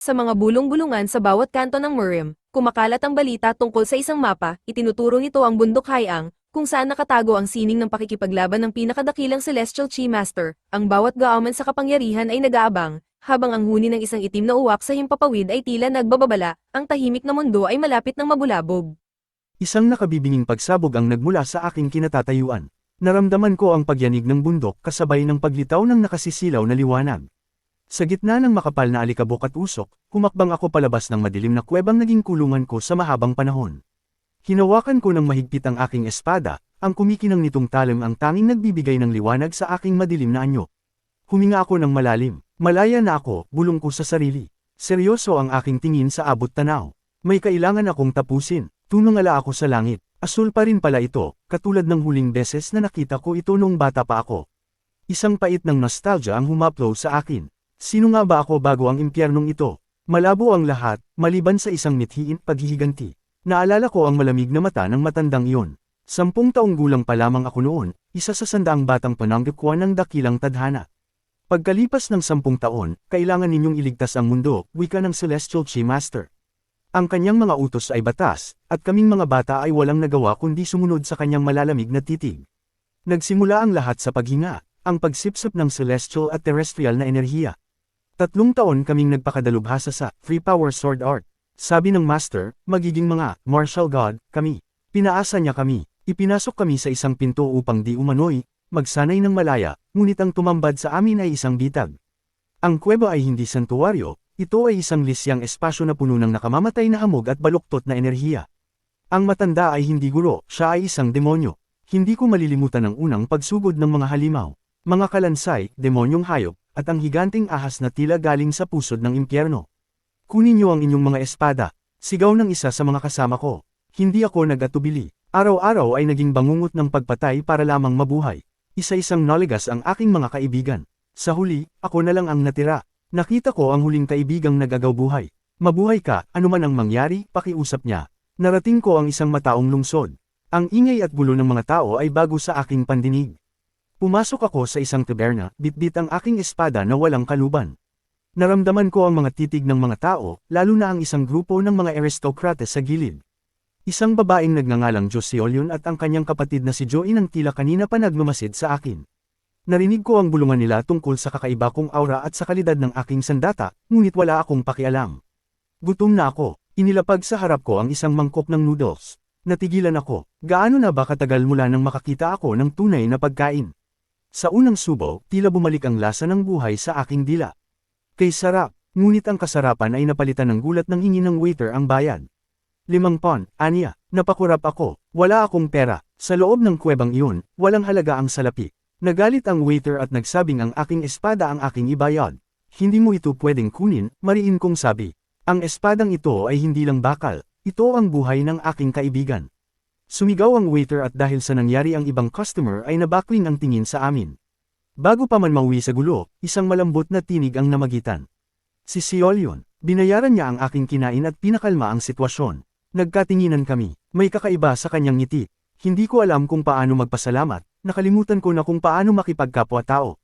Sa mga bulong-bulungan sa bawat kanto ng Murim, kumakalat ang balita tungkol sa isang mapa, itinuturo nito ang bundok Hayang, kung saan nakatago ang sining ng pakikipaglaban ng pinakadakilang Celestial Chi Master. Ang bawat gaaman sa kapangyarihan ay nag-aabang, habang ang huni ng isang itim na uwak sa himpapawid ay tila nagbababala, ang tahimik na mundo ay malapit ng mabulabog. Isang nakabibinging pagsabog ang nagmula sa aking kinatatayuan. Naramdaman ko ang pagyanig ng bundok kasabay ng paglitaw ng nakasisilaw na liwanag. Sa gitna ng makapal na alikabok at usok, humakbang ako palabas ng madilim na kuwebang naging kulungan ko sa mahabang panahon. Hinawakan ko ng mahigpit ang aking espada, ang kumikinang nitong talim ang tanging nagbibigay ng liwanag sa aking madilim na anyo. Huminga ako ng malalim, malaya na ako, bulong ko sa sarili. Seryoso ang aking tingin sa abot tanaw. May kailangan akong tapusin, tunungala ako sa langit. Asul pa rin pala ito, katulad ng huling beses na nakita ko ito nung bata pa ako. Isang pait ng nostalgia ang humaplo sa akin. Sino nga ba ako bago ang impyernong ito? Malabo ang lahat, maliban sa isang mithiin paghihiganti. Naalala ko ang malamig na mata ng matandang iyon. 10 taong gulang pa lamang ako noon, isa sa 100 batang pananggapkuan ng dakilang tadhana. Pagkalipas ng 10 taon, kailangan ninyong iligtas ang mundo, wika ng Celestial Chi Master. Ang kanyang mga utos ay batas, at kaming mga bata ay walang nagawa kundi sumunod sa kanyang malalamig na titig. Nagsimula ang lahat sa paghinga, ang pagsipsip ng celestial at terrestrial na enerhiya. 3 taon kaming nagpakadalubhasa sa Free Power Sword Art. Sabi ng Master, magiging mga martial god kami. Pinaasa niya kami. Ipinasok kami sa isang pinto upang di umano'y magsanay ng malaya, ngunit ang tumambad sa amin ay isang bitag. Ang kuweba ay hindi santuwaryo, ito ay isang lisyang espasyo na puno ng nakamamatay na hamog at baluktot na enerhiya. Ang matanda ay hindi guro, siya ay isang demonyo. Hindi ko malilimutan ang unang pagsugod ng mga halimaw, mga kalansay, demonyong hayop, at ang higanting ahas na tila galing sa pusod ng impyerno. Kunin niyo ang inyong mga espada, sigaw ng isa sa mga kasama ko. Hindi ako nag-atubili. Araw-araw ay naging bangungot ng pagpatay para lamang mabuhay. Isa-isang noligas ang aking mga kaibigan. Sa huli, ako na lang ang natira. Nakita ko ang huling kaibigang nagagaw buhay. Mabuhay ka, anuman ang mangyari, pakiusap niya. Narating ko ang isang mataong lungsod. Ang ingay at gulo ng mga tao ay bago sa aking pandinig. Pumasok ako sa isang taberna, bitbit ang aking espada na walang kaluban. Naramdaman ko ang mga titig ng mga tao, lalo na ang isang grupo ng mga aristokrates sa gilid. Isang babaeng nagngangalang Josiolion at ang kanyang kapatid na si Joey ang tila kanina pa nagmamasid sa akin. Narinig ko ang bulungan nila tungkol sa kakaiba kong aura at sa kalidad ng aking sandata, ngunit wala akong pakialam. Gutom na ako, inilapag sa harap ko ang isang mangkok ng noodles. Natigilan ako, gaano na ba katagal mula nang makakita ako ng tunay na pagkain? Sa unang subo, tila bumalik ang lasa ng buhay sa aking dila. Kay sarap, ngunit ang kasarapan ay napalitan ng gulat ng hingi ng waiter ang bayad. 5 pon, aniya, napakurap ako, wala akong pera, sa loob ng kuwebang iyon, walang halaga ang salapi. Nagalit ang waiter at nagsabing ang aking espada ang aking ibayad. Hindi mo ito pwedeng kunin, mariin kong sabi. Ang espadang ito ay hindi lang bakal, ito ang buhay ng aking kaibigan. Sumigaw ang waiter at dahil sa nangyari ang ibang customer ay nabakwing ang tingin sa amin. Bago pa man mauwi sa gulo, isang malambot na tinig ang namagitan. Si Siolion, binayaran niya ang aking kinain at pinakalma ang sitwasyon. Nagkatinginan kami, may kakaiba sa kanyang ngiti. Hindi ko alam kung paano magpasalamat, nakalimutan ko na kung paano makipagkapwa-tao.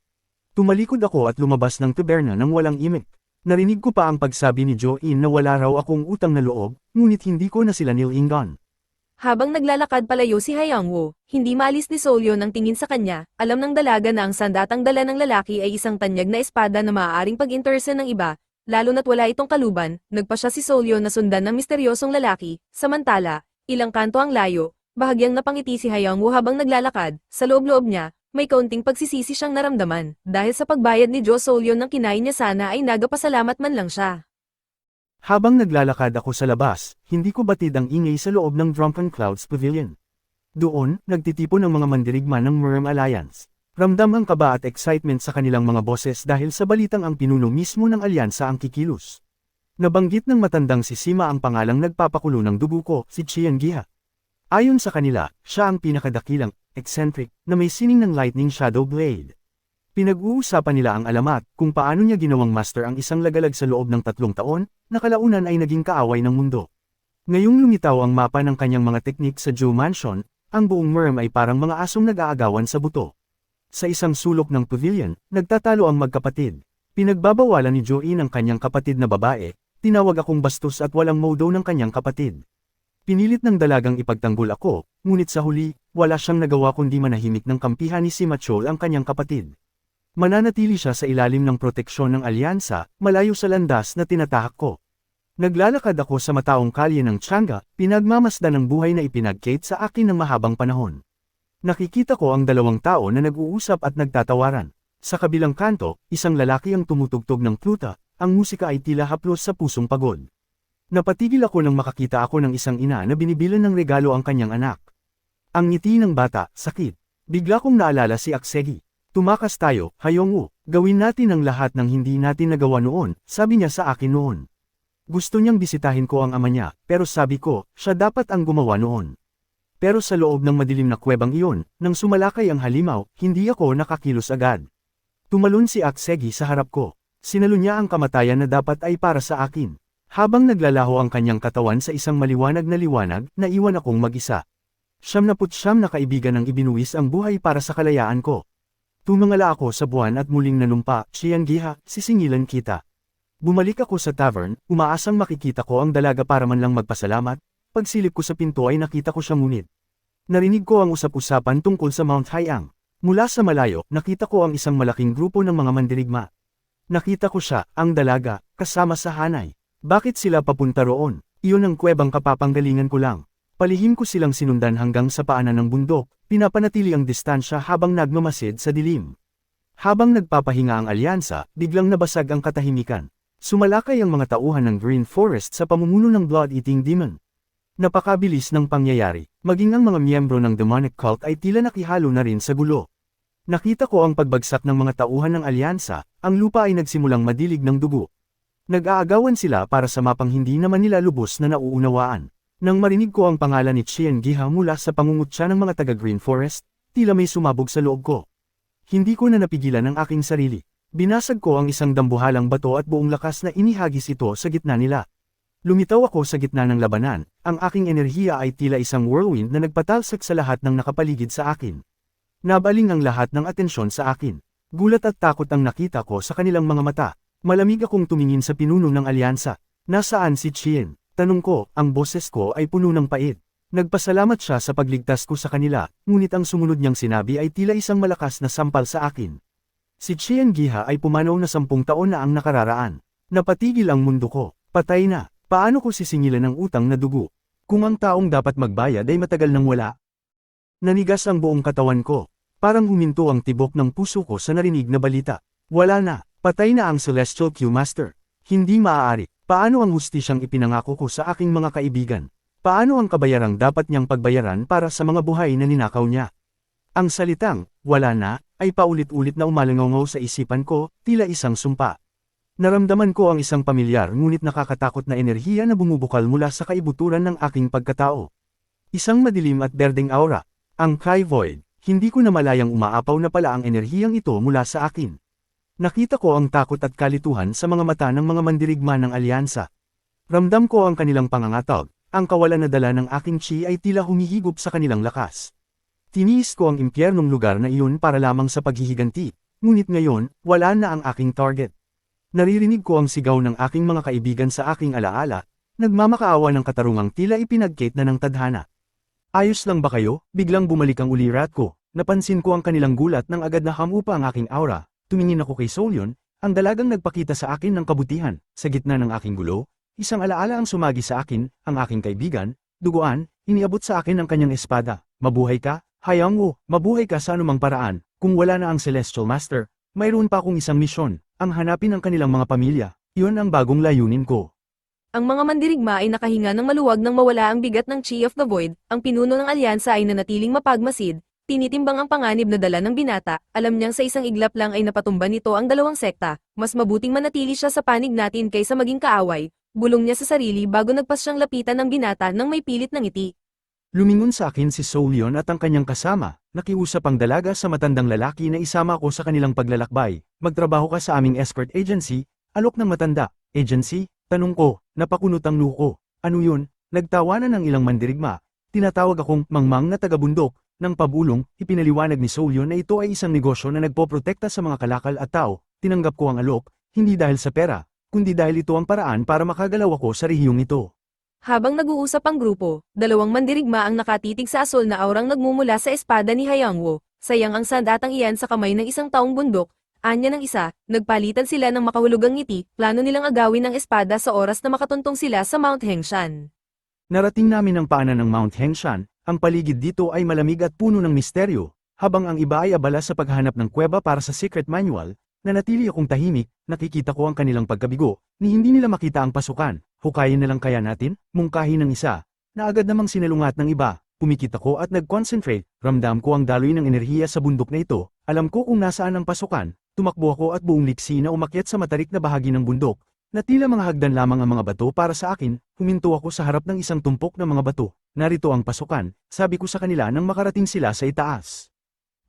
Tumalikod ako at lumabas ng taberna nang walang imik. Narinig ko pa ang pagsabi ni Join na wala raw akong utang na loob, ngunit hindi ko na sila nilingan. Habang naglalakad palayo si Hayangwo, hindi maalis ni Solyon ang tingin sa kanya, alam ng dalaga na ang sandatang dala ng lalaki ay isang tanyag na espada na maaaring pag-intersen ng iba, lalo na't wala itong kaluban. Nagpa siya si Solyon na sundan ng misteryosong lalaki, samantala, ilang kanto ang layo, bahagyang napangiti si Hayangwo habang naglalakad, sa loob-loob niya, may kaunting pagsisisi siyang naramdaman, dahil sa pagbayad ni Joe Solyon ng kinain niya sana ay nagapasalamat man lang siya. Habang naglalakad ako sa labas, hindi ko batid ang ingay sa loob ng Drunken Clouds Pavilion. Doon, nagtitipon ang mga mandirigma ng Murim Alliance. Ramdam ang kaba at excitement sa kanilang mga boses dahil sa balitang ang pinuno mismo ng alyansa ang kikilos. Nabanggit ng matandang si Sima ang pangalang nagpapakulo ng dugo ko, si Chian Giha. Ayon sa kanila, siya ang pinakadakilang, eccentric, na may sining ng lightning shadow blade. Pinag-uusapan nila ang alamat, kung paano niya ginawang master ang isang lagalag sa loob ng 3 taon, na kalaunan ay naging kaaway ng mundo. Ngayong lumitaw ang mapa ng kanyang mga teknik sa Joe Mansion, ang buong Murim ay parang mga asong nag-aagawan sa buto. Sa isang sulok ng pavilion, nagtatalo ang magkapatid. Pinagbabawalan ni Joey ang kanyang kapatid na babae, tinawag akong bastos at walang modo ng kanyang kapatid. Pinilit ng dalagang ipagtanggol ako, ngunit sa huli, wala siyang nagawa kundi manahimik ng kampihan ni si Machol ang kanyang kapatid. Mananatili siya sa ilalim ng proteksyon ng alyansa, malayo sa landas na tinatahak ko. Naglalakad ako sa mataong kalye ng Tianga, pinagmamasdan ng buhay na ipinagkait sa akin ng mahabang panahon. Nakikita ko ang dalawang tao na nag-uusap at nagtatawaran. Sa kabilang kanto, isang lalaki ang tumutugtog ng pluta, ang musika ay tila haplos sa pusong pagod. Napatigil ako nang makakita ako ng isang ina na binibilan ng regalo ang kanyang anak. Ang ngiti ng bata, sakit. Bigla kong naalala si Aksegi. Tumakas tayo, Hayong-woo, gawin natin ang lahat ng hindi natin nagawa noon, sabi niya sa akin noon. Gusto niyang bisitahin ko ang ama niya, pero sabi ko, siya dapat ang gumawa noon. Pero sa loob ng madilim na kuwebang iyon, nang sumalakay ang halimaw, hindi ako nakakilos agad. Tumalon si Aksegi sa harap ko. Sinalo niya ang kamatayan na dapat ay para sa akin. Habang naglalaho ang kanyang katawan sa isang maliwanag na liwanag, naiwan akong mag-isa. 79 na kaibigan ang ibinuwis ang buhay para sa kalayaan ko. Tumangala ako sa buwan at muling nanumpa, Xiangiha, sisingilan kita. Bumalik ako sa tavern, umaasang makikita ko ang dalaga para man lang magpasalamat. Pagsilip ko sa pinto ay nakita ko siya ngunit. Narinig ko ang usap-usapan tungkol sa Mount Haiyang. Mula sa malayo, nakita ko ang isang malaking grupo ng mga mandirigma. Nakita ko siya, ang dalaga, kasama sa hanay. Bakit sila papunta roon? Iyon ang kuwebang kapapanggalingan ko lang. Palihim ko silang sinundan hanggang sa paanan ng bundok, pinapanatili ang distansya habang nagmamasid sa dilim. Habang nagpapahinga ang alyansa, biglang nabasag ang katahimikan. Sumalakay ang mga tauhan ng Green Forest sa pamumuno ng Blood-Eating Demon. Napakabilis ng pangyayari, maging ang mga miyembro ng demonic cult ay tila nakihalo na rin sa gulo. Nakita ko ang pagbagsak ng mga tauhan ng alyansa, ang lupa ay nagsimulang madilig ng dugo. Nag-aagawan sila para sa mapang hindi naman nila lubos na nauunawaan. Nang marinig ko ang pangalan ni Xiangiha mula sa pangungutya ng mga taga-Green Forest, tila may sumabog sa loob ko. Hindi ko na napigilan ang aking sarili. Binasag ko ang isang dambuhalang bato at buong lakas na inihagis ito sa gitna nila. Lumitaw ako sa gitna ng labanan, ang aking enerhiya ay tila isang whirlwind na nagpatalsak sa lahat ng nakapaligid sa akin. Nabaling ang lahat ng atensyon sa akin. Gulat at takot ang nakita ko sa kanilang mga mata. Malamig akong tumingin sa pinuno ng alyansa. Nasaan si Chien? Tanong ko, ang boses ko ay puno ng pait. Nagpasalamat siya sa pagligtas ko sa kanila, ngunit ang sumunod niyang sinabi ay tila isang malakas na sampal sa akin. Si Xiangiha ay pumanaw na 10 taon na ang nakararaan. Napatigil ang mundo ko. Patay na. Paano ko sisingilan ang utang na dugo? Kung ang taong dapat magbayad ay matagal nang wala. Nanigas ang buong katawan ko. Parang huminto ang tibok ng puso ko sa narinig na balita. Wala na. Patay na ang Celestial Q-Master. Hindi maaari. Paano ang hustisyang ipinangako ko sa aking mga kaibigan? Paano ang kabayarang dapat niyang pagbayaran para sa mga buhay na ninakaw niya? Ang salitang, wala na, ay paulit-ulit na umalangaw sa isipan ko, tila isang sumpa. Naramdaman ko ang isang pamilyar ngunit nakakatakot na enerhiya na bumubukal mula sa kaibuturan ng aking pagkatao. Isang madilim at berdeng aura. Ang Kai Void. Hindi ko na malayang umaapaw na pala ang enerhiyang ito mula sa akin. Nakita ko ang takot at kalituhan sa mga mata ng mga mandirigma ng alyansa. Ramdam ko ang kanilang pangangatog, ang kawalan na dala ng aking chi ay tila humihigop sa kanilang lakas. Tiniis ko ang impyernong lugar na iyon para lamang sa paghihiganti, ngunit ngayon, wala na ang aking target. Naririnig ko ang sigaw ng aking mga kaibigan sa aking alaala, nagmamakaawa ng katarungang tila ipinagkait na ng tadhana. Ayos lang ba kayo? Biglang bumalik ang ulirat ko, napansin ko ang kanilang gulat nang agad na hamupa ang aking aura. Tumingin ako kay Solyon, ang dalagang nagpakita sa akin ng kabutihan. Sa gitna ng aking gulo, isang alaala ang sumagi sa akin, ang aking kaibigan, duguan, iniabot sa akin ang kanyang espada. Mabuhay ka, Hayang-woo, mabuhay ka sa anumang paraan. Kung wala na ang Celestial Master, mayroon pa akong isang misyon, ang hanapin ang kanilang mga pamilya. Iyon ang bagong layunin ko. Ang mga mandirigma ay nakahinga ng maluwag nang mawala ang bigat ng Chi of the Void, ang pinuno ng alyansa ay nanatiling mapagmasid. Tinitimbang ang panganib na dala ng binata, alam niyang sa isang iglap lang ay napatumba nito ang dalawang sekta, mas mabuting manatili siya sa panig natin kaysa maging kaaway, bulong niya sa sarili bago nagpas siyang lapitan ng binata nang may pilit ng ngiti. Lumingon sa akin si Solyon at ang kanyang kasama, nakiusap ang dalaga sa matandang lalaki na isama ko sa kanilang paglalakbay, magtrabaho ka sa aming escort agency, alok ng matanda, agency, tanong ko, napakunot ang luko, ano yun, nagtawanan ng ilang mandirigma, tinatawag akong mangmang na taga-bundok. Nang pabulong, ipinaliwanag ni Solyon na ito ay isang negosyo na nagpoprotekta sa mga kalakal at tao, tinanggap ko ang alok, hindi dahil sa pera, kundi dahil ito ang paraan para makagalaw ako sa rehiyong ito. Habang nag-uusap ang grupo, dalawang mandirigma ang nakatitig sa asol na aurang nagmumula sa espada ni Hayangwo. Sayang ang sandatang iyan sa kamay ng isang taong bundok. Anya ng isa, nagpalitan sila ng makahulugang ngiti, plano nilang agawin ang espada sa oras na makatuntong sila sa Mount Hengshan. Narating namin ang paanan ng Mount Hengshan, ang paligid dito ay malamig at puno ng misteryo, habang ang iba ay abala sa paghanap ng kuweba para sa secret manual, nanatili akong tahimik, nakikita ko ang kanilang pagkabigo, ni hindi nila makita ang pasukan, hukayin na lang kaya natin, mungkahi ng isa, na agad namang sinalungat ng iba, pumikit ako at nag-concentrate, ramdam ko ang daloy ng enerhiya sa bundok na ito, alam ko kung nasaan ang pasukan. Tumakbo ako at buong liksi na umakyat sa matarik na bahagi ng bundok, na tila mga hagdan lamang ang mga bato para sa akin, huminto ako sa harap ng isang tumpok ng mga bato, narito ang pasukan, sabi ko sa kanila nang makarating sila sa itaas.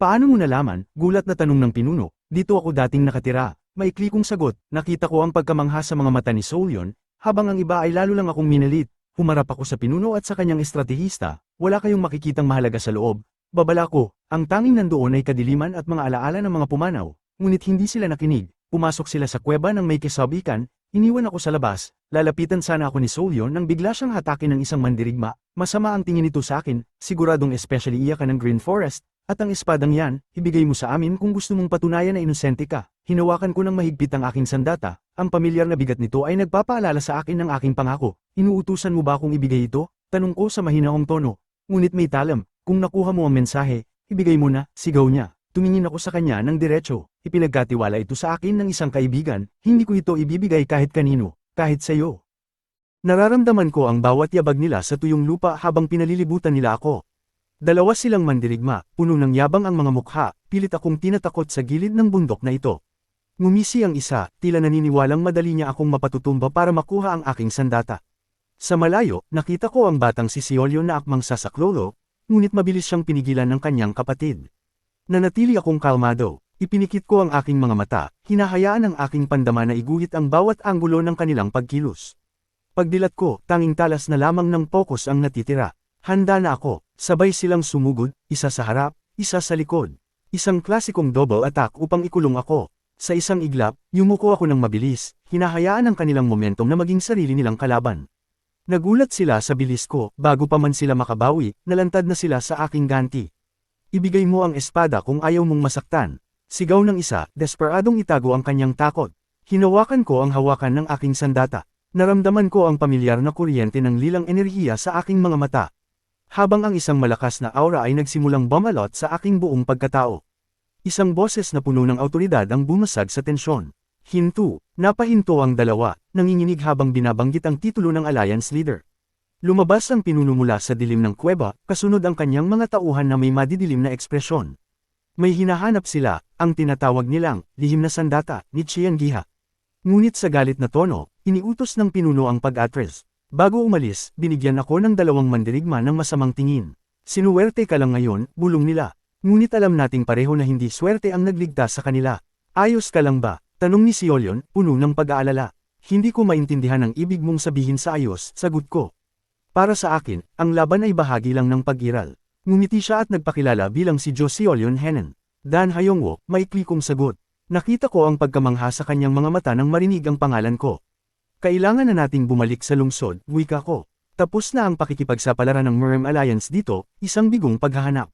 Paano mo nalaman? Gulat na tanong ng pinuno, dito ako dating nakatira, maikli kong sagot, nakita ko ang pagkamangha sa mga mata ni Solyon, habang ang iba ay lalo lang akong minalit, humarap ako sa pinuno at sa kanyang estratehista, wala kayong makikitang mahalaga sa loob, babala ko, ang tanging nandoon ay kadiliman at mga alaala ng mga pumanaw. Ngunit hindi sila nakinig, pumasok sila sa kuweba ng may kisabikan, iniwan ako sa labas, lalapitan sana ako ni Solyon nang bigla siyang hatakin ng isang mandirigma, masama ang tingin nito sa akin, siguradong especially iya ka ng Green Forest, at ang espadang yan, ibigay mo sa amin kung gusto mong patunayan na inosente ka. Hinawakan ko ng mahigpit ang aking sandata, ang pamilyar na bigat nito ay nagpapaalala sa akin ng aking pangako, inuutusan mo ba akong ibigay ito? Tanong ko sa mahinaong tono, ngunit may talam, kung nakuha mo ang mensahe, ibigay mo na, sigaw niya. Tumingin ako sa kanya ng diretso, ipinagkatiwala ito sa akin ng isang kaibigan, hindi ko ito ibibigay kahit kanino, kahit sa iyo. Nararamdaman ko ang bawat yabag nila sa tuyong lupa habang pinalilibutan nila ako. Dalawa silang mandirigma, puno ng yabang ang mga mukha, pilit akong tinatakot sa gilid ng bundok na ito. Ngumisi ang isa, tila naniniwalang madali niya akong mapatutumba para makuha ang aking sandata. Sa malayo, nakita ko ang batang si Seolyo na akmang sasaklolo, ngunit mabilis siyang pinigilan ng kanyang kapatid. Nanatili akong kalmado, ipinikit ko ang aking mga mata, hinahayaan ang aking pandama na iguhit ang bawat anggulo ng kanilang pagkilos. Pagdilat ko, tanging talas na lamang ng focus ang natitira. Handa na ako, sabay silang sumugod, isa sa harap, isa sa likod. Isang klasikong double attack upang ikulong ako. Sa isang iglap, yumuko ako ng mabilis, hinahayaan ang kanilang momentum na maging sarili nilang kalaban. Nagulat sila sa bilis ko, bago pa man sila makabawi, nalantad na sila sa aking ganti. Ibigay mo ang espada kung ayaw mong masaktan. Sigaw ng isa, desperadong itago ang kanyang takot. Hinawakan ko ang hawakan ng aking sandata. Naramdaman ko ang pamilyar na kuryente ng lilang enerhiya sa aking mga mata. Habang ang isang malakas na aura ay nagsimulang bumalot sa aking buong pagkatao. Isang boses na puno ng awtoridad ang bumasag sa tensyon. Hinto, napahinto ang dalawa, nanginginig habang binabanggit ang titulo ng Alliance Leader. Lumabas ang pinuno mula sa dilim ng kuweba, kasunod ang kanyang mga tauhan na may madidilim na ekspresyon. May hinahanap sila, ang tinatawag nilang, lihim na sandata, ni Chiang Giha. Ngunit sa galit na tono, iniutos ng pinuno ang pag-atres. Bago umalis, binigyan ako ng dalawang mandirigma ng masamang tingin. Sinuwerte ka lang ngayon, bulong nila. Ngunit alam nating pareho na hindi swerte ang nagligtas sa kanila. Ayos ka lang ba? Tanong ni Seolyon, puno ng pag-aalala. Hindi ko maintindihan ang ibig mong sabihin sa ayos, sagot ko. Para sa akin, ang laban ay bahagi lang ng pag-iral. Ngumiti siya at nagpakilala bilang si Jo Seolyon Henen. Dan Hayongwo, maikli kong sagot. Nakita ko ang pagkamangha sa kanyang mga mata nang marinig ang pangalan ko. Kailangan na nating bumalik sa lungsod, wika ko. Tapos na ang pakikipagsapalaran ng Murem Alliance dito, isang bigong paghahanap.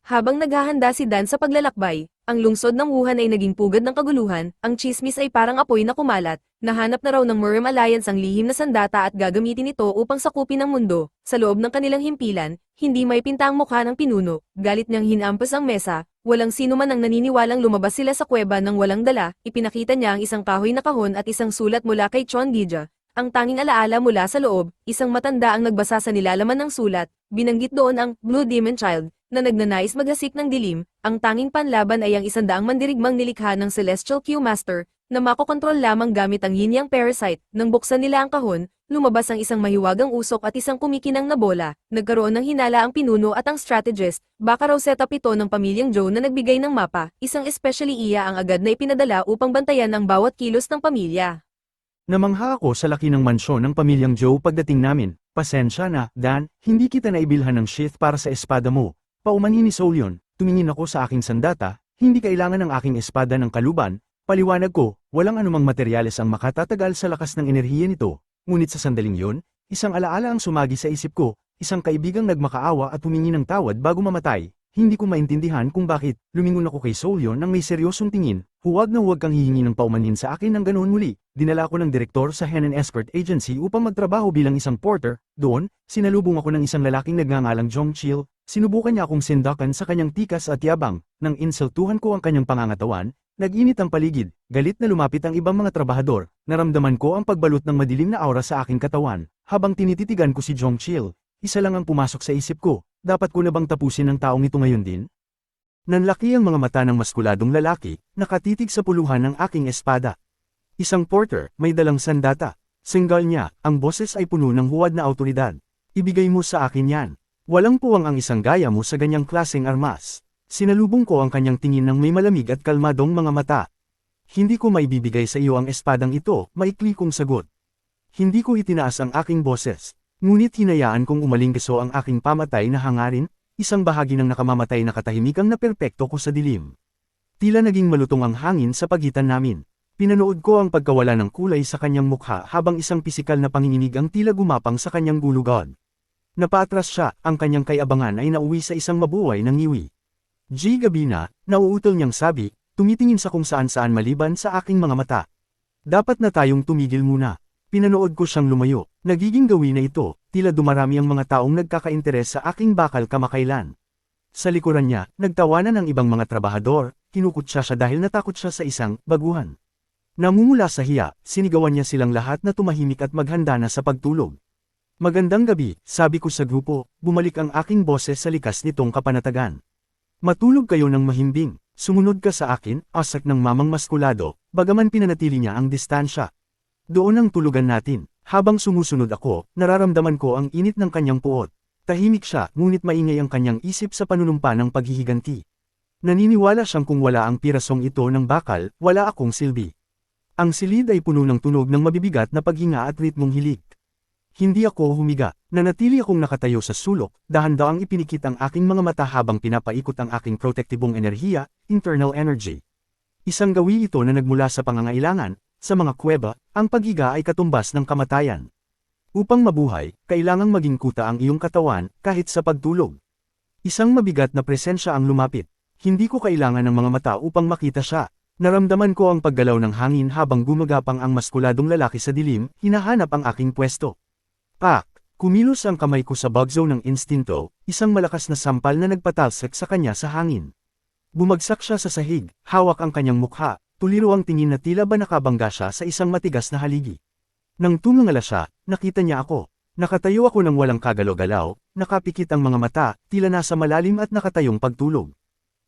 Habang naghahanda si Dan sa paglalakbay, ang lungsod ng Wuhan ay naging pugad ng kaguluhan, ang chismis ay parang apoy na kumalat, nahanap na raw ng Murem Alliance ang lihim na sandata at gagamitin ito upang sakupin ang mundo. Sa loob ng kanilang himpilan, hindi may pinta ang mukha ng pinuno, galit niyang hinampas ang mesa, walang sino man ang naniniwalang lumabas sila sa kuweba nang walang dala, ipinakita niya ang isang kahoy na kahon at isang sulat mula kay Chon Gija. Ang tanging alaala mula sa loob, isang matanda ang nagbasa sa nilalaman ng sulat, binanggit doon ang Blue Demon Child, na nagnanais maghasik ng dilim, ang tanging panlaban ay ang 100 mandirigmang nilikha ng Celestial Q-Master, na makokontrol lamang gamit ang yin-yang parasite. Nang buksan nila ang kahon, lumabas ang isang mahiwagang usok at isang kumikinang na bola, nagkaroon ng hinala ang pinuno at ang strategist, baka raw setup ito ng pamilyang Joe na nagbigay ng mapa, isang especially iya ang agad na ipinadala upang bantayan ang bawat kilos ng pamilya. Namangha ako sa laki ng mansyon ng pamilyang Joe pagdating namin. Pasensya na, Dan, hindi kita naibilhan ng sheath para sa espada mo. Paumanhin ni Seolyon, tumingin ako sa aking sandata, hindi kailangan ng aking espada ng kaluban, Paliwanag ko, walang anumang materyales ang makatatagal sa lakas ng enerhiya nito, ngunit sa sandaling yun, isang alaala ang sumagi sa isip ko, isang kaibigang nagmakaawa at humingi ng tawad bago mamatay. Hindi ko maintindihan kung bakit, lumingon ako kay Solyo nang may seryosong tingin, huwag na huwag kang hihingi ng paumanhin sa akin ng ganoon muli. Dinala ko ng direktor sa Henan Escort Agency upang magtrabaho bilang isang porter. Doon, sinalubong ako ng isang lalaking nagngangalang Jong Chil, sinubukan niya akong sindakan sa kanyang tikas at yabang, nang insultuhan ko ang kanyang pangangatawan, nag-init ang paligid, galit na lumapit ang ibang mga trabahador, naramdaman ko ang pagbalot ng madilim na aura sa aking katawan, habang tinititigan ko si Jong Chil, isa lang ang pumasok sa isip ko. Dapat ko na bang tapusin ng taong ito ngayon din? Nanlaki ang mga mata ng maskuladong lalaki, nakatitig sa puluhan ng aking espada. Isang porter, may dalang sandata. Singgal niya, ang boses ay puno ng huwad na awtoridad. Ibigay mo sa akin yan. Walang puwang ang isang gaya mo sa ganyang klaseng armas. Sinalubong ko ang kanyang tingin ng may malamig at kalmadong mga mata. Hindi ko maibibigay sa iyo ang espadang ito, maikli kong sagot. Hindi ko itinaas ang aking boses. Ngunit hinayaan kong umalinggaso ang aking pamatay na hangarin, isang bahagi ng nakamamatay na katahimikang na perpekto ko sa dilim. Tila naging malutong ang hangin sa pagitan namin. Pinanood ko ang pagkawala ng kulay sa kanyang mukha habang isang pisikal na panginginig ang tila gumapang sa kanyang gulugod. Napaatras siya, ang kanyang kayabangan ay nauwi sa isang mabuhay ng ngiwi. Gabi na, nauutol niyang sabi, tumitingin sa kung saan-saan maliban sa aking mga mata. Dapat na tayong tumigil muna. Pinanood ko siyang lumayo. Nagiging gawin na ito, tila dumarami ang mga taong nagkakainteres sa aking bakal kamakailan. Sa likuran niya, nagtawanan ang ibang mga trabahador, kinukutsa siya dahil natakot siya sa isang baguhan. Namumula sa hiya, sinigawan niya silang lahat na tumahimik at maghanda na sa pagtulog. Magandang gabi, sabi ko sa grupo, bumalik ang aking boses sa likas nitong kapanatagan. Matulog kayo ng mahimbing, sumunod ka sa akin, asak ng mamang maskulado, bagaman pinanatili niya ang distansya. Doon ang tulugan natin. Habang sumusunod ako, nararamdaman ko ang init ng kanyang puot. Tahimik siya, ngunit maingay ang kanyang isip sa panunumpa ng paghihiganti. Naniniwala siyang kung wala ang pirasong ito ng bakal, wala akong silbi. Ang silid ay puno ng tunog ng mabibigat na paghinga at ritmong hilig. Hindi ako humiga, nanatili akong nakatayo sa sulok, dahan-daang ipinikit ang aking mga mata habang pinapaikot ang aking protektibong enerhiya, internal energy. Isang gawi ito na nagmula sa pangangailangan. Sa mga kuweba, ang paghiga ay katumbas ng kamatayan. Upang mabuhay, kailangang maging kuta ang iyong katawan, kahit sa pagtulog. Isang mabigat na presensya ang lumapit. Hindi ko kailangan ng mga mata upang makita siya. Naramdaman ko ang paggalaw ng hangin habang gumagapang ang maskuladong lalaki sa dilim, hinahanap ang aking pwesto. Pak! Kumilos ang kamay ko sa bugzo ng instinto, isang malakas na sampal na nagpatalsik sa kanya sa hangin. Bumagsak siya sa sahig, hawak ang kanyang mukha. Tuliro ang tingin na tila ba nakabangga siya sa isang matigas na haligi. Nang tumingala siya, nakita niya ako. Nakatayo ako ng walang kagalaw-galaw, nakapikit ang mga mata, tila nasa malalim at nakatayong pagtulog.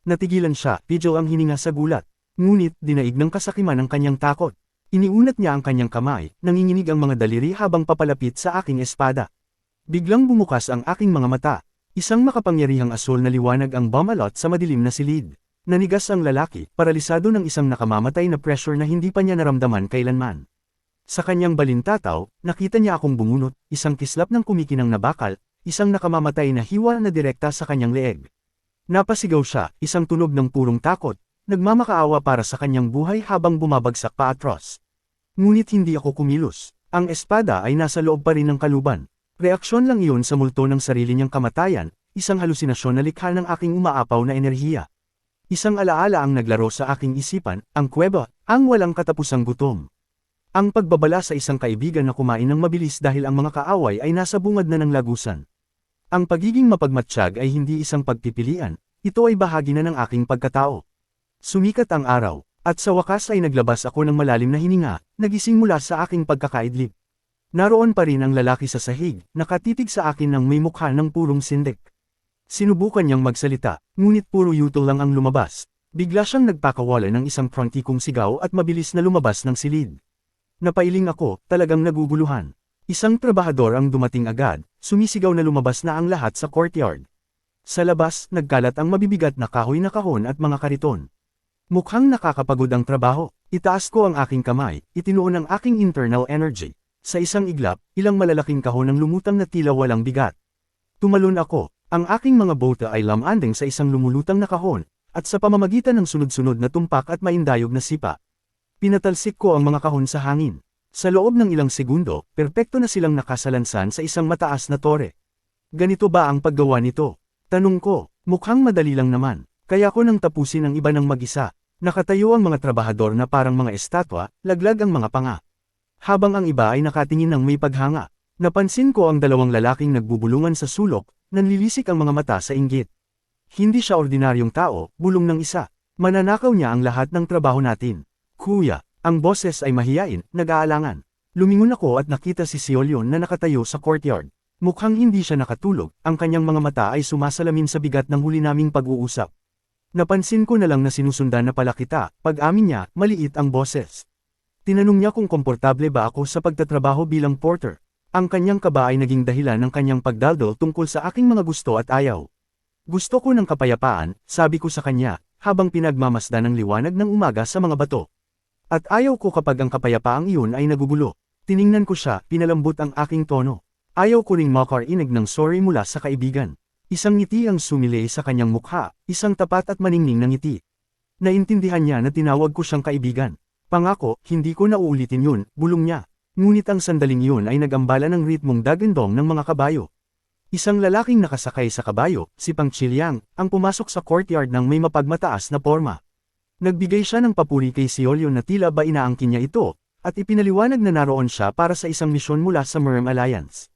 Natigilan siya, pidyo ang hininga sa gulat. Ngunit, dinaig ng kasakiman ang kanyang takot. Iniunat niya ang kanyang kamay, nanginginig ang mga daliri habang papalapit sa aking espada. Biglang bumukas ang aking mga mata. Isang makapangyarihang asul na liwanag ang bumalot sa madilim na silid. Nanigas ang lalaki, paralisado ng isang nakamamatay na pressure na hindi pa niya naramdaman kailanman. Sa kanyang balintataw, nakita niya akong bumunot, isang kislap ng kumikinang na bakal, isang nakamamatay na hiwa na direkta sa kanyang leeg. Napasigaw siya, isang tunog ng purong takot, nagmamakaawa para sa kanyang buhay habang bumabagsak paatros. Ngunit hindi ako kumilos. Ang espada ay nasa loob pa rin ng kaluban. Reaksyon lang iyon sa multo ng sarili niyang kamatayan, isang halusinasyon na likha ng aking umaapaw na enerhiya. Isang alaala ang naglaro sa aking isipan, ang kuweba, ang walang katapusang gutom. Ang pagbabala sa isang kaibigan na kumain ng mabilis dahil ang mga kaaway ay nasa bungad na ng lagusan. Ang pagiging mapagmatsyag ay hindi isang pagpipilian, ito ay bahagi na ng aking pagkatao. Sumikat ang araw, at sa wakas ay naglabas ako ng malalim na hininga, nagising mula sa aking pagkakaidlip. Naroon pa rin ang lalaki sa sahig, nakatitig sa akin ng may mukha ng purong sindik. Sinubukan niyang magsalita, ngunit puro yuto lang ang lumabas. Bigla siyang nagpakawala ng isang prantikong sigaw at mabilis na lumabas ng silid. Napailing ako, talagang naguguluhan. Isang trabahador ang dumating agad, sumisigaw na lumabas na ang lahat sa courtyard. Sa labas, nagkalat ang mabibigat na kahoy na kahon at mga kariton. Mukhang nakakapagod ang trabaho. Itaas ko ang aking kamay, itinuon ang aking internal energy. Sa isang iglap, ilang malalaking kahon ang lumutang na tila walang bigat. Tumalon ako. Ang aking mga bota ay lamanding sa isang lumulutang na kahon, at sa pamamagitan ng sunod-sunod na tumpak at maindayog na sipa. Pinatalsik ko ang mga kahon sa hangin. Sa loob ng ilang segundo, perpekto na silang nakasalansan sa isang mataas na tore. Ganito ba ang paggawa nito? Tanong ko, mukhang madali lang naman. Kaya ko nang tapusin ang iba ng mag-isa. Nakatayo ang mga trabahador na parang mga estatwa, laglag ang mga panga. Habang ang iba ay nakatingin ng may paghanga. Napansin ko ang dalawang lalaking nagbubulungan sa sulok, nanlilisik ang mga mata sa inggit. Hindi siya ordinaryong tao, bulong ng isa. Mananakaw niya ang lahat ng trabaho natin. Kuya, ang boses ay mahiyain, nag-aalangan. Lumingon ako at nakita si Seolyon na nakatayo sa courtyard. Mukhang hindi siya nakatulog, ang kanyang mga mata ay sumasalamin sa bigat ng huli naming pag-uusap. Napansin ko na lang na sinusundan na pala kita, pag-amin niya, maliit ang boses. Tinanong niya kung komportable ba ako sa pagtatrabaho bilang porter. Ang kanyang kaba ay naging dahilan ng kanyang pagdaldol tungkol sa aking mga gusto at ayaw. Gusto ko ng kapayapaan, sabi ko sa kanya, habang pinagmamasdan ng liwanag ng umaga sa mga bato. At ayaw ko kapag ang kapayapaang iyon ay nagugulo. Tiningnan ko siya, pinalambot ang aking tono. Ayaw ko ring makarinig ng sorry mula sa kaibigan. Isang ngiti ang sumilay sa kanyang mukha, isang tapat at maningning na ngiti. Naintindihan niya na tinawag ko siyang kaibigan. Pangako, hindi ko na uulitin yun, bulong niya. Ngunit ang sandaling yun ay nagambala ng ritmong dagandong ng mga kabayo. Isang lalaking nakasakay sa kabayo, si Pang Chilyang, ang pumasok sa courtyard ng may mapagmataas na porma. Nagbigay siya ng papuri kay Seolyon na tila ba inaangkin niya ito, at ipinaliwanag na naroon siya para sa isang misyon mula sa Merm Alliance.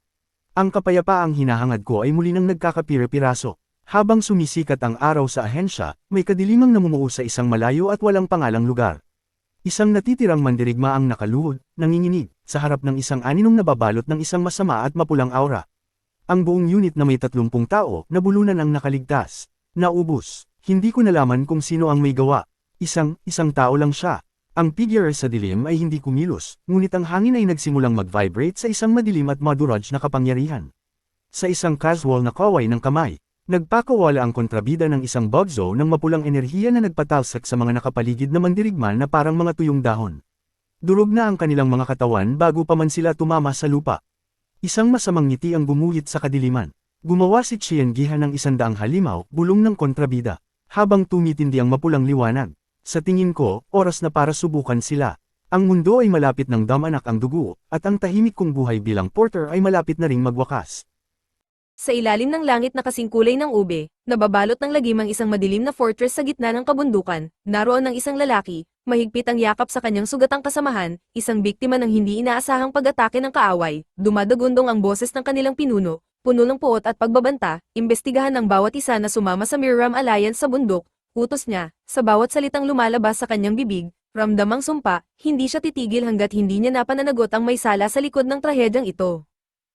Ang kapayapaang hinahangad ko ay muli nang nagkakapire-piraso. Habang sumisikat ang araw sa ahensya, may kadilimang namumuo sa isang malayo at walang pangalang lugar. Isang natitirang mandirigma ang nakaluhod, nanginginig, sa harap ng isang aninong nababalot ng isang masama at mapulang aura. Ang buong unit na may 30 tao, nabulunan ang nakaligtas. Naubos. Hindi ko nalaman kung sino ang may gawa. Isang tao lang siya. Ang figure sa dilim ay hindi kumilos, ngunit ang hangin ay nagsimulang mag-vibrate sa isang madilim at maduraj na kapangyarihan. Sa isang casual na kaway ng kamay, nagpakawala ang kontrabida ng isang bugzo ng mapulang enerhiya na nagpatalsak sa mga nakapaligid na mandirigma na parang mga tuyong dahon. Durog na ang kanilang mga katawan bago pa man sila tumama sa lupa. Isang masamang ngiti ang gumuhit sa kadiliman. Gumawa si Chiengihan ng 100 halimaw, bulong ng kontrabida, habang tumitindi ang mapulang liwanag. Sa tingin ko, oras na para subukan sila. Ang mundo ay malapit ng damanak ang dugo, at ang tahimik kong buhay bilang porter ay malapit na ring magwakas. Sa ilalim ng langit na kasingkulay ng ube, nababalot ng lagim ang isang madilim na fortress sa gitna ng kabundukan, naroon ang isang lalaki, mahigpit ang yakap sa kanyang sugatang kasamahan, isang biktima ng hindi inaasahang pag-atake ng kaaway, dumadagundong ang boses ng kanilang pinuno, puno ng puot at pagbabanta, imbestigahan ng bawat isa na sumama sa Merm Alliance sa bundok. Utos niya, sa bawat salitang lumalabas sa kanyang bibig, ramdamang sumpa, hindi siya titigil hanggat hindi niya napananagot ang may sala sa likod ng trahedyang ito.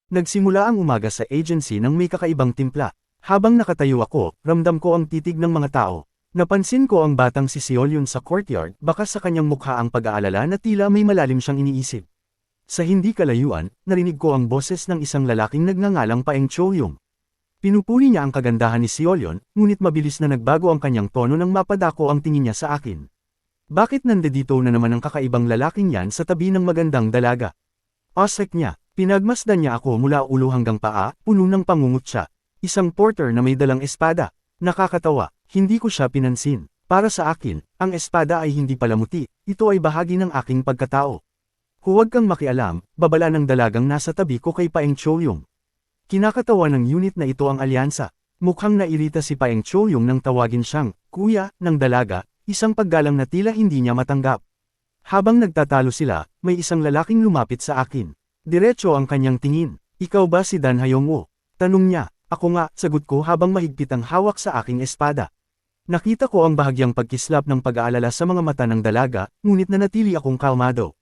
Nagsimula ang umaga sa agency ng may kakaibang timpla. Habang nakatayo ako, ramdam ko ang titig ng mga tao. Napansin ko ang batang si Seolyon sa courtyard, baka sa kanyang mukha ang pag-aalala na tila may malalim siyang iniisip. Sa hindi kalayuan, narinig ko ang boses ng isang lalaking nagngangalang Paeng Cholyong. Pinupuri niya ang kagandahan ni Seolyon, ngunit mabilis na nagbago ang kanyang tono nang mapadako ang tingin niya sa akin. Bakit nandito na naman ang kakaibang lalaking yan sa tabi ng magandang dalaga? Osek niya, pinagmasdan niya ako mula ulo hanggang paa, puno ng pangungutya. Isang porter na may dalang espada. Nakakatawa, hindi ko siya pinansin. Para sa akin, ang espada ay hindi palamuti, ito ay bahagi ng aking pagkatao. Huwag kang makialam, babala ng dalagang nasa tabi ko kay Paeng Cholyong. Kinakatawa ng unit na ito ang alyansa. Mukhang nairita si Paeng Cholyong nang tawagin siyang, kuya, ng dalaga, isang paggalang na tila hindi niya matanggap. Habang nagtatalo sila, may isang lalaking lumapit sa akin. Diretso ang kanyang tingin. Ikaw ba si Dan Hayong-woo? Tanong niya. Ako nga, sagot ko habang mahigpit ang hawak sa aking espada. Nakita ko ang bahagyang pagkislap ng pag-aalala sa mga mata ng dalaga, ngunit nanatili akong kalmado.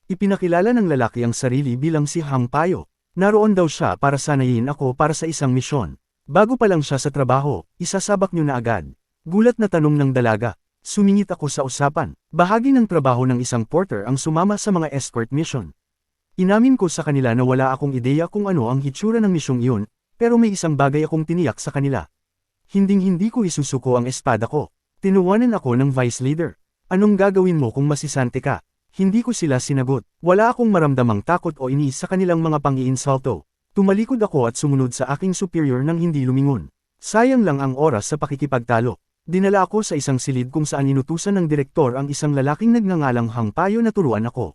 Ipinakilala ng lalaki ang sarili bilang si Hang Payo. Naroon daw siya para sanayin ako para sa isang misyon. Bago pa lang siya sa trabaho, isasabak niyo na agad. Gulat na tanong ng dalaga. Sumingit ako sa usapan. Bahagi ng trabaho ng isang porter ang sumama sa mga escort mission. Inamin ko sa kanila na wala akong ideya kung ano ang hitsura ng misyong iyon, pero may isang bagay akong tiniyak sa kanila. Hinding-hindi ko isusuko ang espada ko. Tinuwanan ako ng vice leader. Anong gagawin mo kung masisante ka? Hindi ko sila sinagot. Wala akong maramdamang takot o inis sa kanilang mga pang-iinsulto. Tumalikod ako at sumunod sa aking superior nang hindi lumingon. Sayang lang ang oras sa pakikipagtalo. Dinala ako sa isang silid kung saan inutusan ng direktor ang isang lalaking nagngangalang Hang Payo na turuan ako.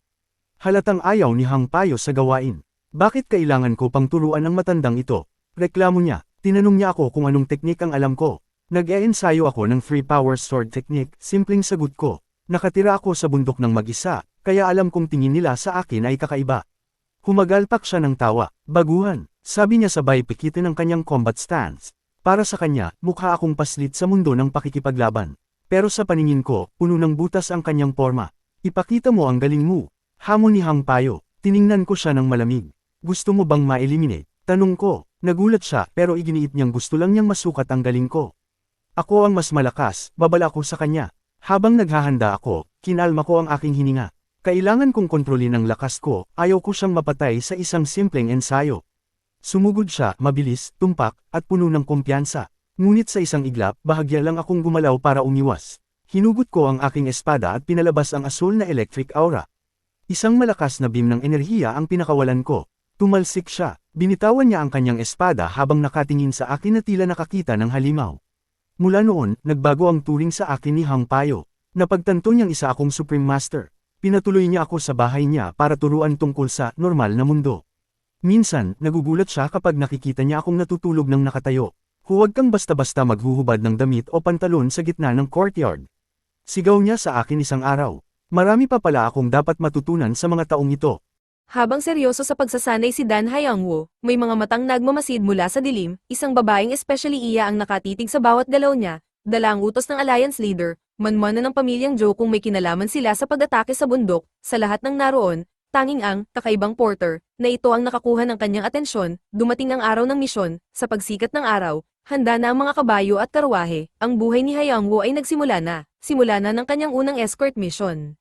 Halatang ayaw ni Hang Payo sa gawain. Bakit kailangan ko pang turuan ang matandang ito? Reklamo niya. Tinanong niya ako kung anong teknik ang alam ko. Nag-e-ensayo ako ng free power sword technique, simpleng sagot ko. Nakatira ako sa bundok ng mag-isa, kaya alam kong tingin nila sa akin ay kakaiba. Humagalpak siya ng tawa. Baguhan, sabi niya sabay pikitin ang kanyang combat stance. Para sa kanya, mukha akong paslit sa mundo ng pakikipaglaban. Pero sa paningin ko, puno ng butas ang kanyang forma. Ipakita mo ang galing mo. Hamon ni Hang Payo. Tiningnan ko siya ng malamig. Gusto mo bang ma-eliminate? Tanong ko. Nagulat siya pero iginiit niyang gusto lang niyang masukat ang galing ko. Ako ang mas malakas, babala ko sa kanya. Habang naghahanda ako, kinalma ko ang aking hininga. Kailangan kong kontrolin ang lakas ko, ayaw ko siyang mapatay sa isang simpleng ensayo. Sumugod siya, mabilis, tumpak, at puno ng kumpiyansa. Ngunit sa isang iglap, bahagya lang akong gumalaw para umiwas. Hinugot ko ang aking espada at pinalabas ang asul na electric aura. Isang malakas na beam ng enerhiya ang pinakawalan ko. Tumalsik siya, binitawan niya ang kanyang espada habang nakatingin sa akin na tila nakakita ng halimaw. Mula noon, nagbago ang turing sa akin ni Hang Payo. Napagtanto niyang isa akong Supreme Master. Pinatuloy niya ako sa bahay niya para turuan tungkol sa normal na mundo. Minsan, nagugulat siya kapag nakikita niya akong natutulog ng nakatayo. Huwag kang basta-basta maghuhubad ng damit o pantalon sa gitna ng courtyard. Sigaw niya sa akin isang araw. Marami pa pala akong dapat matutunan sa mga taong ito. Habang seryoso sa pagsasanay si Dan Hyangwoo, may mga matang nagmamasid mula sa dilim, isang babaeng especially iya ang nakatitig sa bawat galaw niya, dala ang utos ng Alliance Leader, manmana ng pamilyang Joe kung may kinalaman sila sa pag-atake sa bundok, sa lahat ng naroon, tanging ang kakaibang Porter, na ito ang nakakuha ng kanyang atensyon, dumating ang araw ng misyon, sa pagsikat ng araw, handa na ang mga kabayo at karwahe, ang buhay ni Hyangwoo ay nagsimula na, simula na ng kanyang unang escort mission.